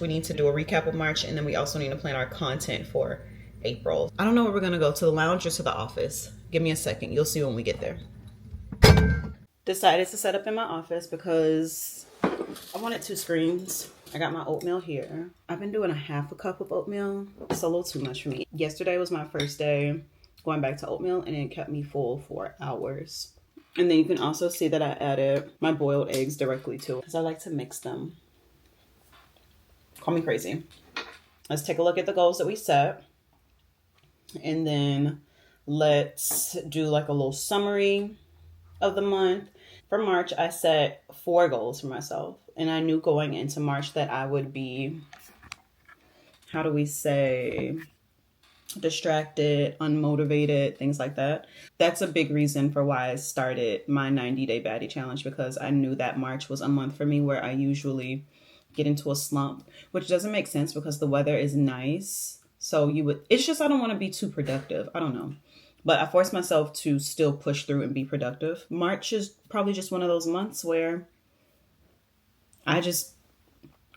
We need to do a recap of March, and then we also need to plan our content for April. I don't know where we're gonna go, to the lounge or to the office. Give me a second, you'll see when we get there. Decided to set up in my office because I wanted 2 screens. I got my oatmeal here. I've been doing a half a cup of oatmeal. It's a little too much for me. Yesterday was my first day going back to oatmeal, and it kept me full for hours. And then you can also see that I added my boiled eggs directly to it because I like to mix them. Call me crazy. Let's take a look at the goals that we set. And then let's do like a little summary of the month. For March, I set 4 goals for myself. And I knew going into March that I would be, how do we say, distracted, unmotivated, things like that. That's a big reason for why I started my 90-day baddie challenge, because I knew that March was a month for me where I usually get into a slump, which doesn't make sense because the weather is nice. So it's just, I don't want to be too productive. I don't know. But I forced myself to still push through and be productive. March is probably just one of those months where I just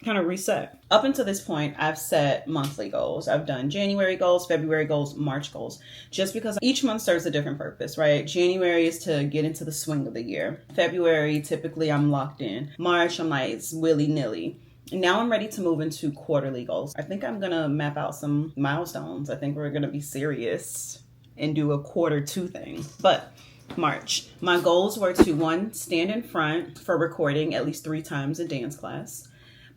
kind of reset. Up until this point, I've set monthly goals. I've done January goals, February goals, March goals, just because each month serves a different purpose, right? January is to get into the swing of the year. February, typically I'm locked in. March, I'm like, it's willy-nilly. Now I'm ready to move into quarterly goals. I think I'm going to map out some milestones. I think we're going to be serious and do a quarter 2 thing. But March, my goals were to 1, stand in front for recording at least 3 times in dance class.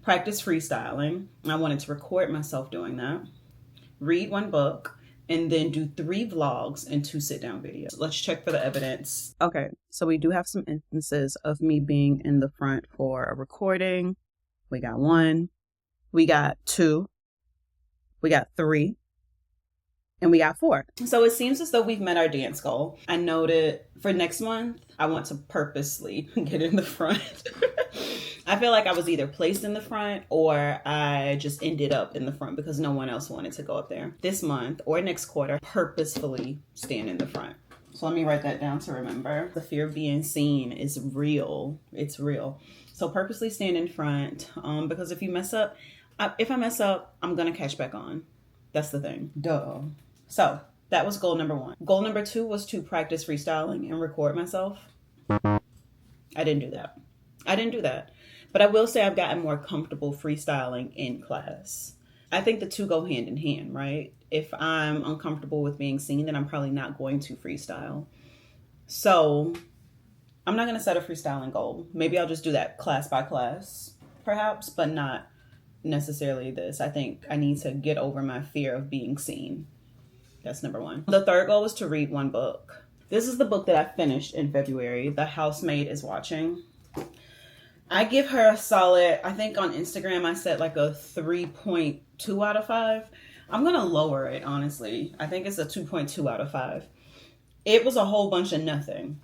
Practice freestyling. I wanted to record myself doing that. Read 1 book. And then do 3 vlogs and 2 sit-down videos. Let's check for the evidence. Okay, so we do have some instances of me being in the front for a recording. We got 1, we got 2, we got 3, and we got 4. So it seems as though we've met our dance goal. I noted for next month, I want to purposely get in the front. I feel like I was either placed in the front or I just ended up in the front because no one else wanted to go up there. This month or next quarter, purposefully stand in the front. So let me write that down to remember. The fear of being seen is real. It's real. So purposely stand in front, because if I mess up, I'm going to catch back on. That's the thing. Duh. So that was goal number 1. Goal number 2 was to practice freestyling and record myself. I didn't do that. But I will say I've gotten more comfortable freestyling in class. I think the 2 go hand in hand, right? If I'm uncomfortable with being seen, then I'm probably not going to freestyle. So I'm not going to set a freestyling goal. Maybe I'll just do that class by class, perhaps, but not necessarily this. I think I need to get over my fear of being seen. That's number 1. The 3rd goal was to read 1 book. This is the book that I finished in February. The Housemaid is Watching. I give her a solid, I think on Instagram I set like a 3.2 out of 5. I'm going to lower it, honestly. I think it's a 2.2 out of 5. It was a whole bunch of nothing.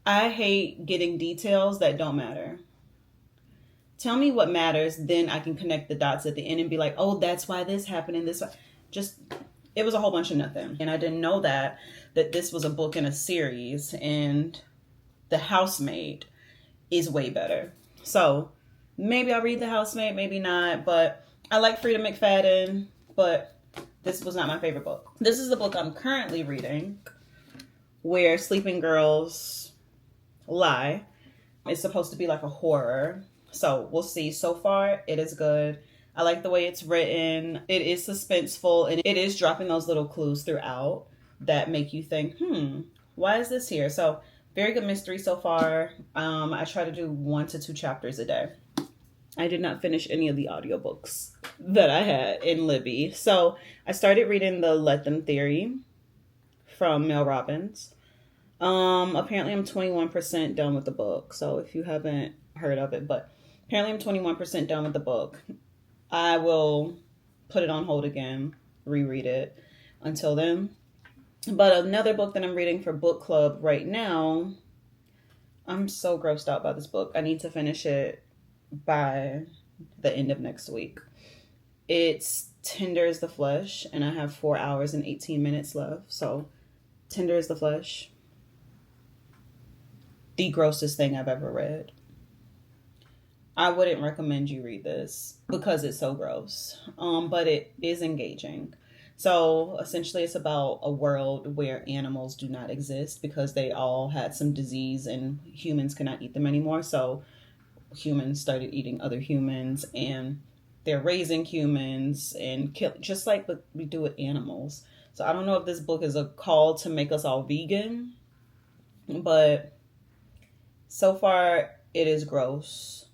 I hate getting details that don't matter. Tell me what matters, then I can connect the dots at the end and be like, oh, that's why this happened and this. It was a whole bunch of nothing. And I didn't know that this was a book in a series, and The Housemaid is way better. So maybe I'll read The Housemaid, maybe not, but I like Frida McFadden, but this was not my favorite book. This is the book I'm currently reading, Where Sleeping Girls Lie. It's supposed to be like a horror. So we'll see. So far, it is good. I like the way it's written. It is suspenseful, and it is dropping those little clues throughout that make you think, why is this here? So very good mystery so far. I try to do 1 to 2 chapters a day. I did not finish any of the audiobooks that I had in Libby. So I started reading the Let Them Theory from Mel Robbins. Apparently I'm 21% done with the book. So if you haven't heard of it, but apparently I'm 21% done with the book. I will put it on hold again, reread it until then. But another book that I'm reading for book club right now, I'm so grossed out by this book. I need to finish it by the end of next week. It's Tender as the Flesh, and I have 4 hours and 18 minutes left. So Tender as the Flesh, the grossest thing I've ever read. I wouldn't recommend you read this because it's so gross. But it is engaging. So essentially, it's about a world where animals do not exist because they all had some disease and humans cannot eat them anymore. So humans started eating other humans, and they're raising humans and kill, just like what we do with animals. So I don't know if this book is a call to make us all vegan, but so far it is gross.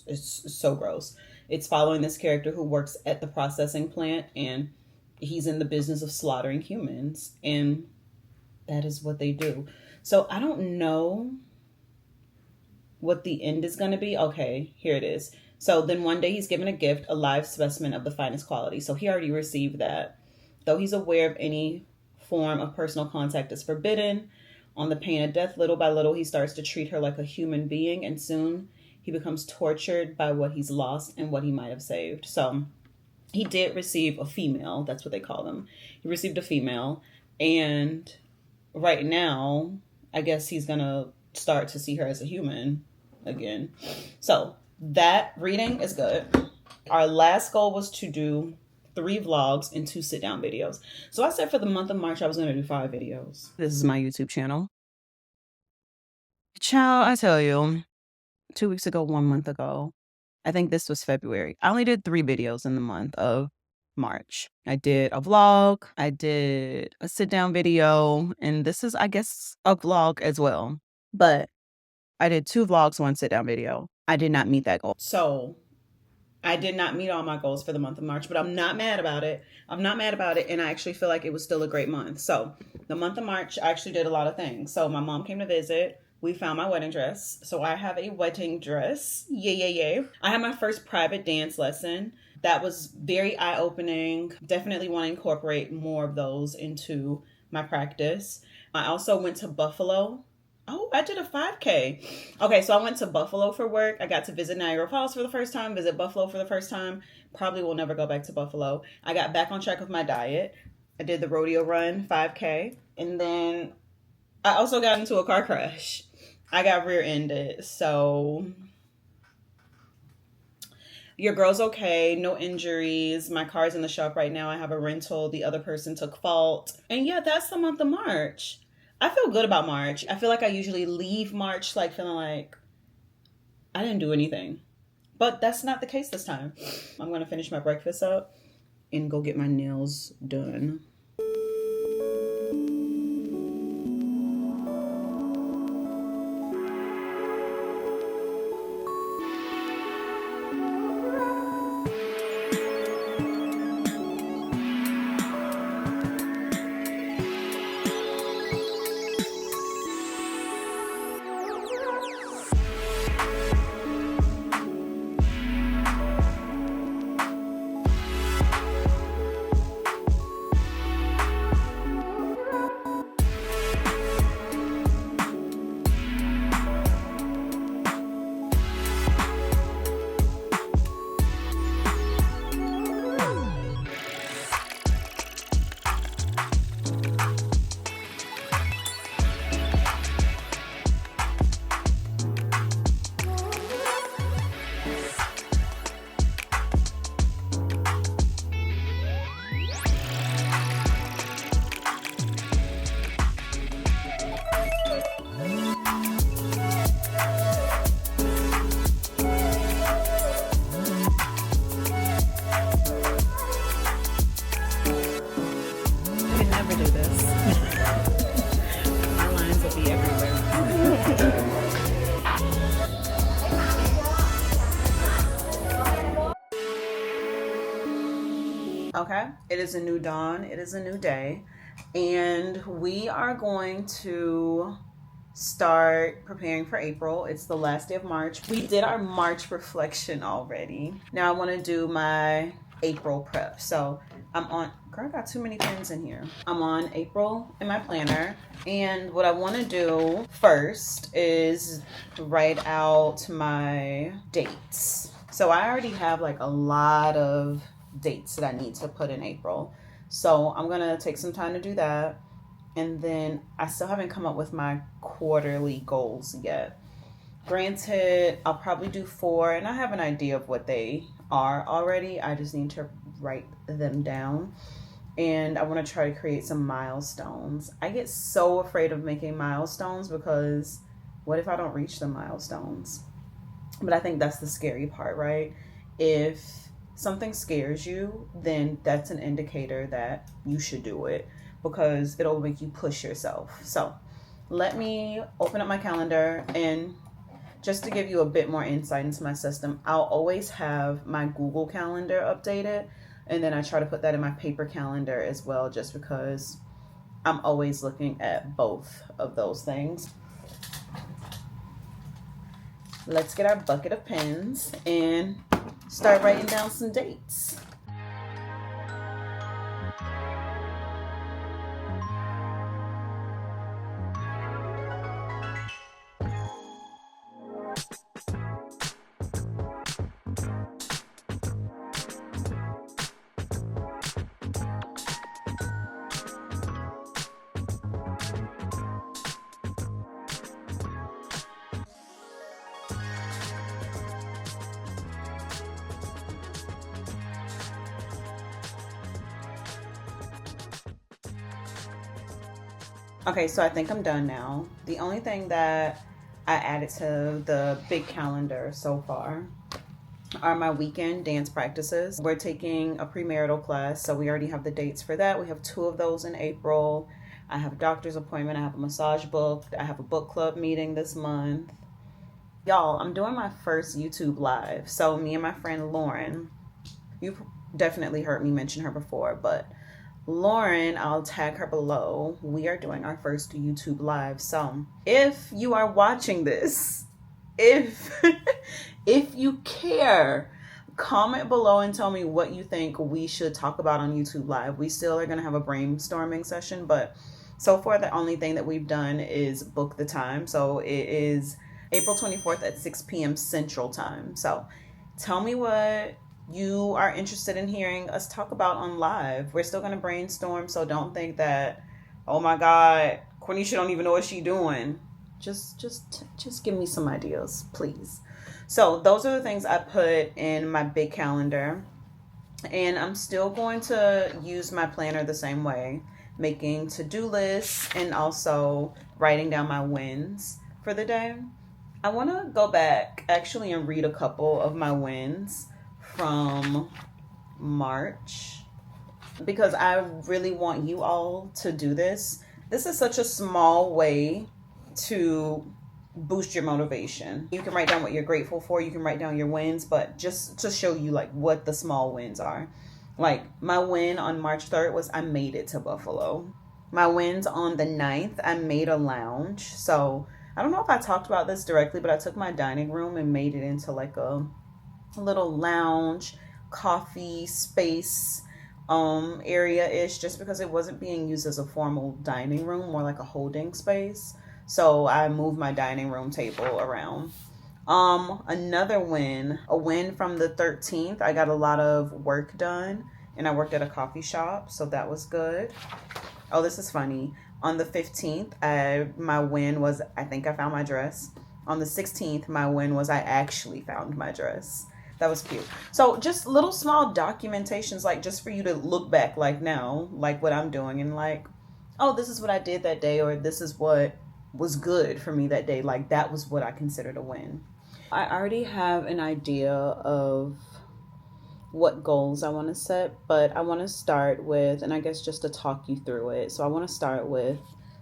It's so gross. It's following this character who works at the processing plant, and he's in the business of slaughtering humans, and that is what they do. So I don't know what the end is going to be. Okay, here it is. So then one day he's given a gift, a live specimen of the finest quality. So he already received that. Though he's aware of any form of personal contact is forbidden, on the pain of death, little by little, he starts to treat her like a human being, and soon he becomes tortured by what he's lost and what he might have saved. So he did receive a female. That's what they call them. He received a female, and right now, I guess he's going to start to see her as a human again. So that reading is good. Our last goal was to do 3 vlogs and 2 sit-down videos. So I said for the month of March, I was going to do 5 videos. This is my YouTube channel. Child, I tell you, 2 weeks ago, 1 month ago, I think this was February, I only did 3 videos in the month of March. I did a vlog, I did a sit-down video, and this is, I guess, a vlog as well. But I did 2 vlogs, 1 sit-down video. I did not meet that goal. So I did not meet all my goals for the month of March, but I'm not mad about it. I'm not mad about it, and I actually feel like it was still a great month. So the month of March, I actually did a lot of things. So my mom came to visit. We found my wedding dress. So I have a wedding dress. Yay. I had my first private dance lesson. That was very eye-opening. Definitely want to incorporate more of those into my practice. I also went to Buffalo. Oh, I did a 5K. Okay, so I went to Buffalo for work. I got to visit Niagara Falls for the first time, visit Buffalo for the first time. Probably will never go back to Buffalo. I got back on track with my diet. I did the rodeo run, 5K. And then I also got into a car crash. I got rear-ended, so your girl's okay, no injuries. My car's in the shop right now. I have a rental. The other person took fault. And yeah, that's the month of March. I feel good about March. I feel like I usually leave March like feeling like I didn't do anything. But that's not the case this time. I'm going to finish my breakfast up and go get my nails done. Okay, it is a new dawn, it is a new day, and we are going to start preparing for April. It's the last day of March. We did our March reflection already. Now I want to do my April prep. So I'm on, girl, I got too many pens in here. I'm on April in my planner, and what I want to do first is write out my dates. So I already have like a lot of dates that I need to put in April. So I'm gonna take some time to do that. And then I still haven't come up with my quarterly goals yet. Granted, I'll probably do 4, and I have an idea of what they are already. I just need to write them down. And I want to try to create some milestones. I get so afraid of making milestones because what if I don't reach the milestones? But I think that's the scary part, right? If something scares you, then that's an indicator that you should do it because it'll make you push yourself. So let me open up my calendar, and just to give you a bit more insight into my system, I'll always have my Google Calendar updated, and then I try to put that in my paper calendar as well, just because I'm always looking at both of those things. Let's get our bucket of pens and start writing down some dates. Okay, so I think I'm done now. The only thing that I added to the big calendar so far are my weekend dance practices. We're taking a premarital class, so we already have the dates for that. We have 2 of those in April. I have a doctor's appointment. I have a massage booked. I have a book club meeting this month. Y'all, I'm doing my first YouTube live. So me and my friend Lauren, you've definitely heard me mention her before, but Lauren, I'll tag her below. We are doing our first YouTube live. So if you are watching this, if you care, comment below and tell me what you think we should talk about on YouTube live. We still are going to have a brainstorming session, but so far the only thing that we've done is book the time. So it is April 24th at 6 p.m. Central Time. So tell me what you are interested in hearing us talk about on live. We're still going to brainstorm, so don't think that, oh my God, Cornisha don't even know what she's doing. Just give me some ideas, please. So those are the things I put in my big calendar, and I'm still going to use my planner the same way, making to-do lists and also writing down my wins for the day. I want to go back actually and read a couple of my wins from March because I really want you all to do this. This is such a small way to boost your motivation. You can write down what you're grateful for, you can write down your wins, but just to show you like what the small wins are. Like my win on March 3rd was I made it to Buffalo. My wins on the 9th, I made a lounge. So I don't know if I talked about this directly, but I took my dining room and made it into like a little lounge coffee space area-ish, just because it wasn't being used as a formal dining room, more like a holding space. So I moved my dining room table around. Another win, a win from the 13th, I got a lot of work done and I worked at a coffee shop, so that was good. Oh, this is funny. On the 15th, my win was I think I found my dress. On the 16th, my win was I actually found my dress. That was cute. So just little small documentations, like just for you to look back like now, like what I'm doing and like, oh, this is what I did that day, or this is what was good for me that day. Like that was what I considered a win. I already have an idea of what goals I want to set, but I want to start with, and I guess just to talk you through it. So I want to start with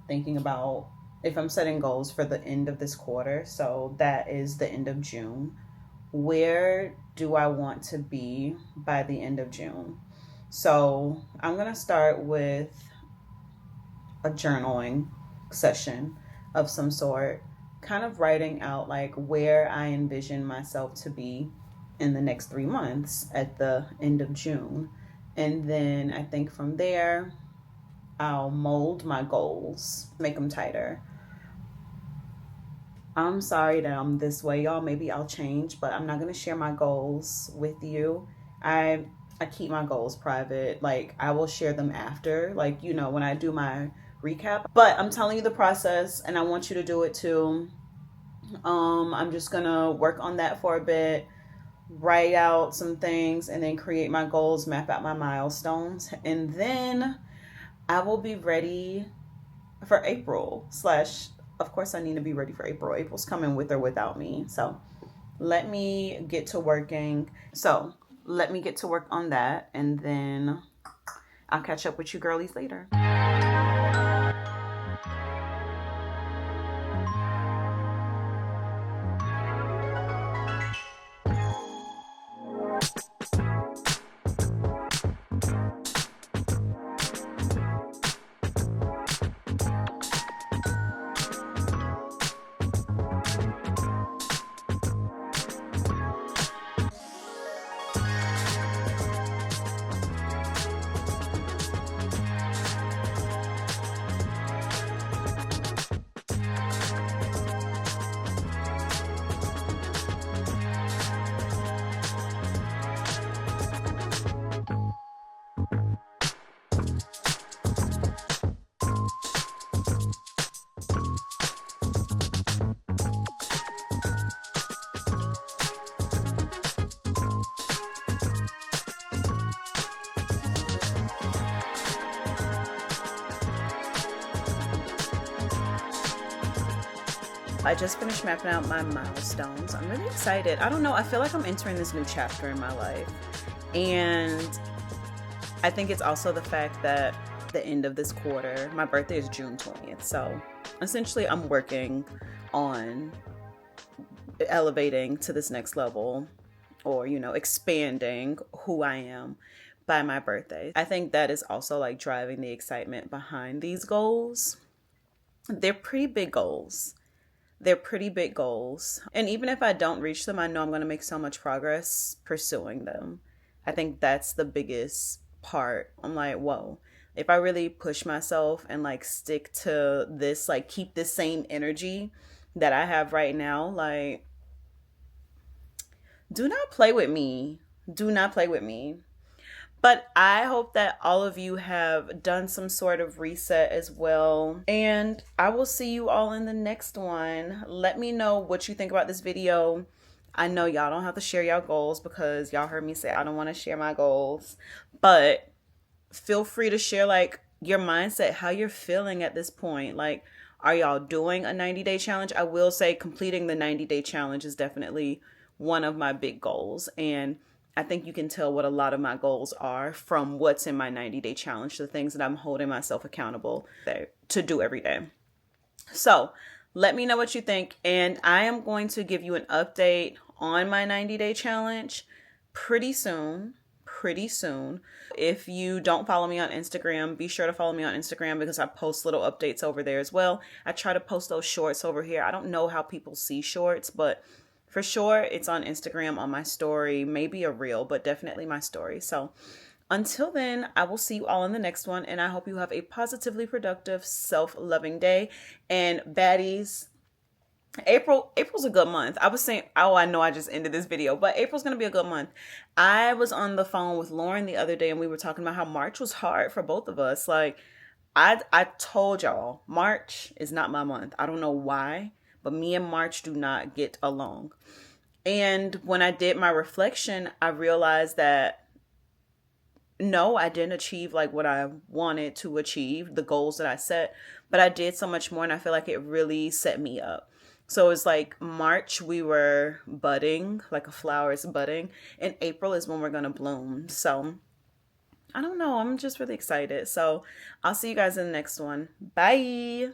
thinking about if I'm setting goals for the end of this quarter. So that is the end of June. Where do I want to be by the end of June? So I'm going to start with a journaling session of some sort, kind of writing out like where I envision myself to be in the next 3 months at the end of June. And then I think from there, I'll mold my goals, make them tighter. I'm sorry that I'm this way, y'all. Maybe I'll change, but I'm not going to share my goals with you. I keep my goals private. Like, I will share them after, like, you know, when I do my recap. But I'm telling you the process, and I want you to do it too. I'm just gonna work on that for a bit, write out some things, and then create my goals, map out my milestones, and then I will be ready for April. Slash, of course, I need to be ready for April. April's coming with or without me. So let me get to working. So let me get to work on that, and then I'll catch up with you girlies later. I just finished mapping out my milestones. I'm really excited. I don't know, I feel like I'm entering this new chapter in my life. And I think it's also the fact that the end of this quarter, my birthday is June 20th. So essentially I'm working on elevating to this next level, or, you know, expanding who I am by my birthday. I think that is also like driving the excitement behind these goals. They're pretty big goals. They're pretty big goals. And even if I don't reach them, I know I'm going to make so much progress pursuing them. I think that's the biggest part. I'm like, whoa, if I really push myself and like stick to this, like keep this same energy that I have right now, like, do not play with me. Do not play with me. But I hope that all of you have done some sort of reset as well. And I will see you all in the next one. Let me know what you think about this video. I know y'all don't have to share y'all goals because y'all heard me say I don't want to share my goals. But feel free to share like your mindset, how you're feeling at this point. Like, are y'all doing a 90-day challenge? I will say completing the 90-day challenge is definitely one of my big goals. And I think you can tell what a lot of my goals are from what's in my 90-day challenge, the things that I'm holding myself accountable to do every day. So let me know what you think. And I am going to give you an update on my 90-day challenge pretty soon. If you don't follow me on Instagram, be sure to follow me on Instagram because I post little updates over there as well. I try to post those shorts over here. I don't know how people see shorts, but for sure, it's on Instagram, on my story, maybe a reel, but definitely my story. So until then, I will see you all in the next one. And I hope you have a positively productive, self-loving day. And baddies, April's a good month. I was saying, oh, I know I just ended this video, but April's going to be a good month. I was on the phone with Lauren the other day and we were talking about how March was hard for both of us. Like, I told y'all, March is not my month. I don't know why, but me and March do not get along. And when I did my reflection, I realized that no, I didn't achieve like what I wanted to achieve, the goals that I set, but I did so much more and I feel like it really set me up. So it's like March, we were budding, like a flower is budding, and April is when we're going to bloom. So I don't know. I'm just really excited. So I'll see you guys in the next one. Bye.